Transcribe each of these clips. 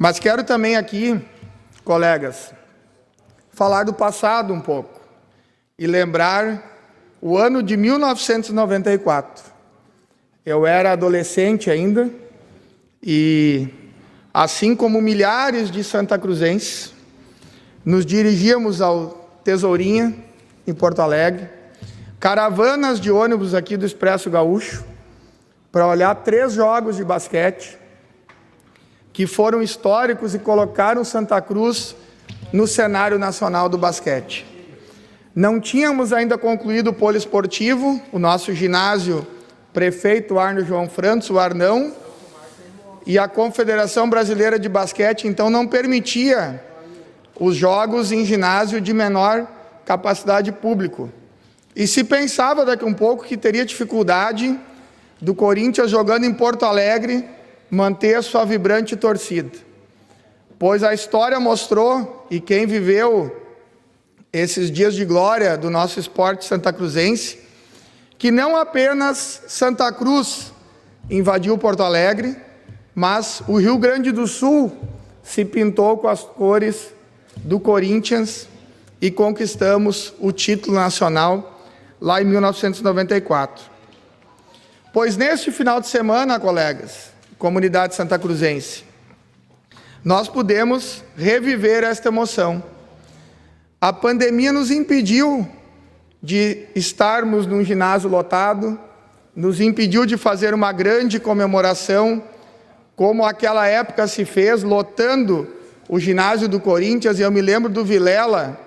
Mas quero também aqui, colegas, falar do passado um pouco e lembrar o ano de 1994. Eu era adolescente ainda e, assim como milhares de santacruzenses, nos dirigíamos ao Tesourinha, em Porto Alegre, caravanas de ônibus aqui do Expresso Gaúcho, para olhar 3 jogos de basquete que foram históricos e colocaram Santa Cruz no cenário nacional do basquete. Não tínhamos ainda concluído o poliesportivo, o nosso ginásio prefeito Arno João Frantos, o Arnão, e a Confederação Brasileira de Basquete, então, não permitia os jogos em ginásio de menor capacidade público. E se pensava daqui um pouco que teria dificuldade do Corinthians jogando em Porto Alegre manter a sua vibrante torcida. Pois a história mostrou, e quem viveu esses dias de glória do nosso esporte santacruzense, que não apenas Santa Cruz invadiu Porto Alegre, mas o Rio Grande do Sul se pintou com as cores do Corinthians e conquistamos o título nacional lá em 1994. Pois neste final de semana, colegas, comunidade santacruzense, nós pudemos reviver esta emoção. A pandemia nos impediu de estarmos num ginásio lotado, nos impediu de fazer uma grande comemoração, como aquela época se fez, lotando o ginásio do Corinthians, e eu me lembro do Vilela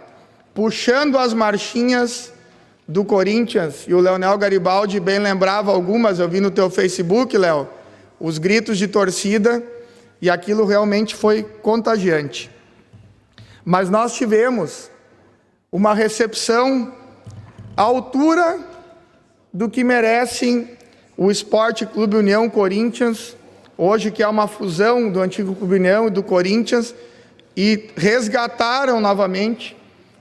puxando as marchinhas do Corinthians, e o Leonel Garibaldi bem lembrava algumas, eu vi no teu Facebook, Léo, os gritos de torcida, e aquilo realmente foi contagiante. Mas nós tivemos uma recepção à altura do que merecem o Esporte Clube União Corinthians, hoje que é uma fusão do antigo Clube União e do Corinthians, e resgataram novamente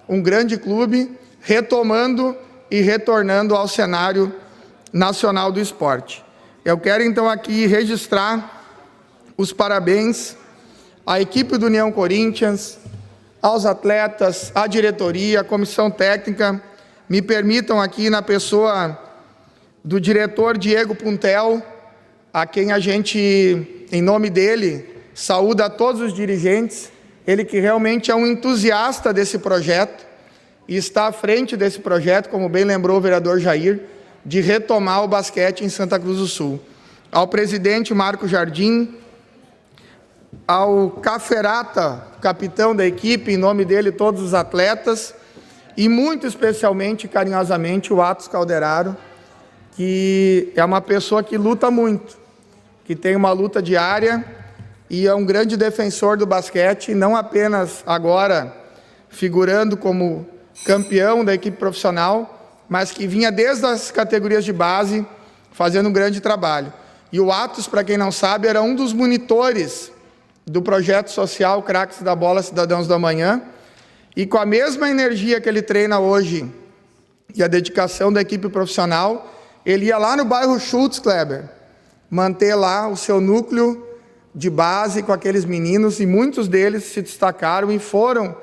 um grande clube, retomando e retornando ao cenário nacional do esporte. Eu quero então aqui registrar os parabéns à equipe do União Corinthians, aos atletas, à diretoria, à comissão técnica. Me permitam aqui, na pessoa do diretor Diego Puntel, a quem a gente, em nome dele, saúda a todos os dirigentes, ele que realmente é um entusiasta desse projeto e está à frente desse projeto, como bem lembrou o vereador Jair, de retomar o basquete em Santa Cruz do Sul. Ao presidente Marco Jardim, ao Caferata, capitão da equipe, em nome dele todos os atletas, e muito especialmente, carinhosamente, o Atos Calderaro, que é uma pessoa que luta muito, que tem uma luta diária e é um grande defensor do basquete, não apenas agora figurando como campeão da equipe profissional, mas que vinha desde as categorias de base fazendo um grande trabalho. E o Atos, para quem não sabe, era um dos monitores do projeto social Craques da Bola Cidadãos do Amanhã, e com a mesma energia que ele treina hoje e a dedicação da equipe profissional, ele ia lá no bairro Schultz, Kleber, manter lá o seu núcleo de base com aqueles meninos, e muitos deles se destacaram e foram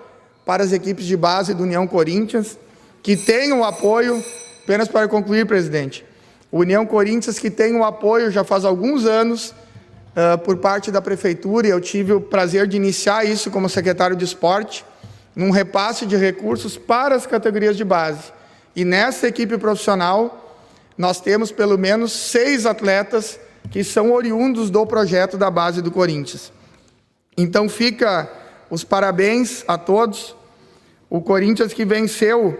para as equipes de base do União Corinthians, que tem o apoio, apenas para concluir, presidente, o União Corinthians que tem o apoio já faz alguns anos por parte da prefeitura, e eu tive o prazer de iniciar isso como secretário de esporte, num repasse de recursos para as categorias de base. E nessa equipe profissional, nós temos pelo menos 6 atletas que são oriundos do projeto da base do Corinthians. Então fica os parabéns a todos. O Corinthians que venceu,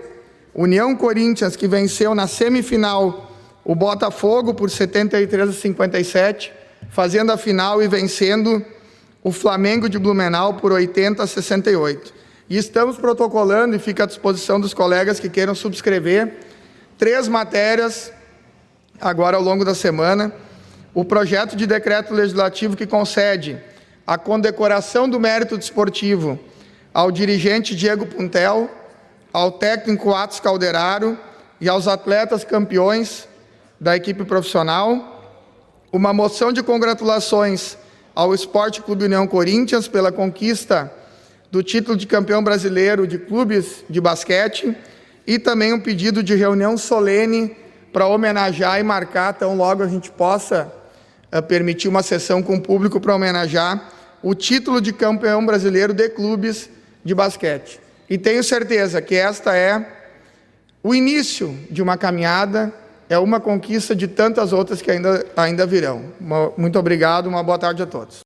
União Corinthians que venceu na semifinal o Botafogo por 73-57, fazendo a final e vencendo o Flamengo de Blumenau por 80-68. E estamos protocolando, e fica à disposição dos colegas que queiram subscrever, 3 matérias, agora ao longo da semana, o projeto de decreto legislativo que concede a condecoração do mérito desportivo ao dirigente Diego Puntel, ao técnico Atos Calderaro e aos atletas campeões da equipe profissional, uma moção de congratulações ao Esporte Clube União Corinthians pela conquista do título de campeão brasileiro de clubes de basquete e também um pedido de reunião solene para homenagear e marcar, tão logo a gente possa permitir uma sessão com o público para homenagear o título de campeão brasileiro de clubes de basquete. E tenho certeza que esta é o início de uma caminhada, é uma conquista de tantas outras que ainda virão. Muito obrigado, uma boa tarde a todos.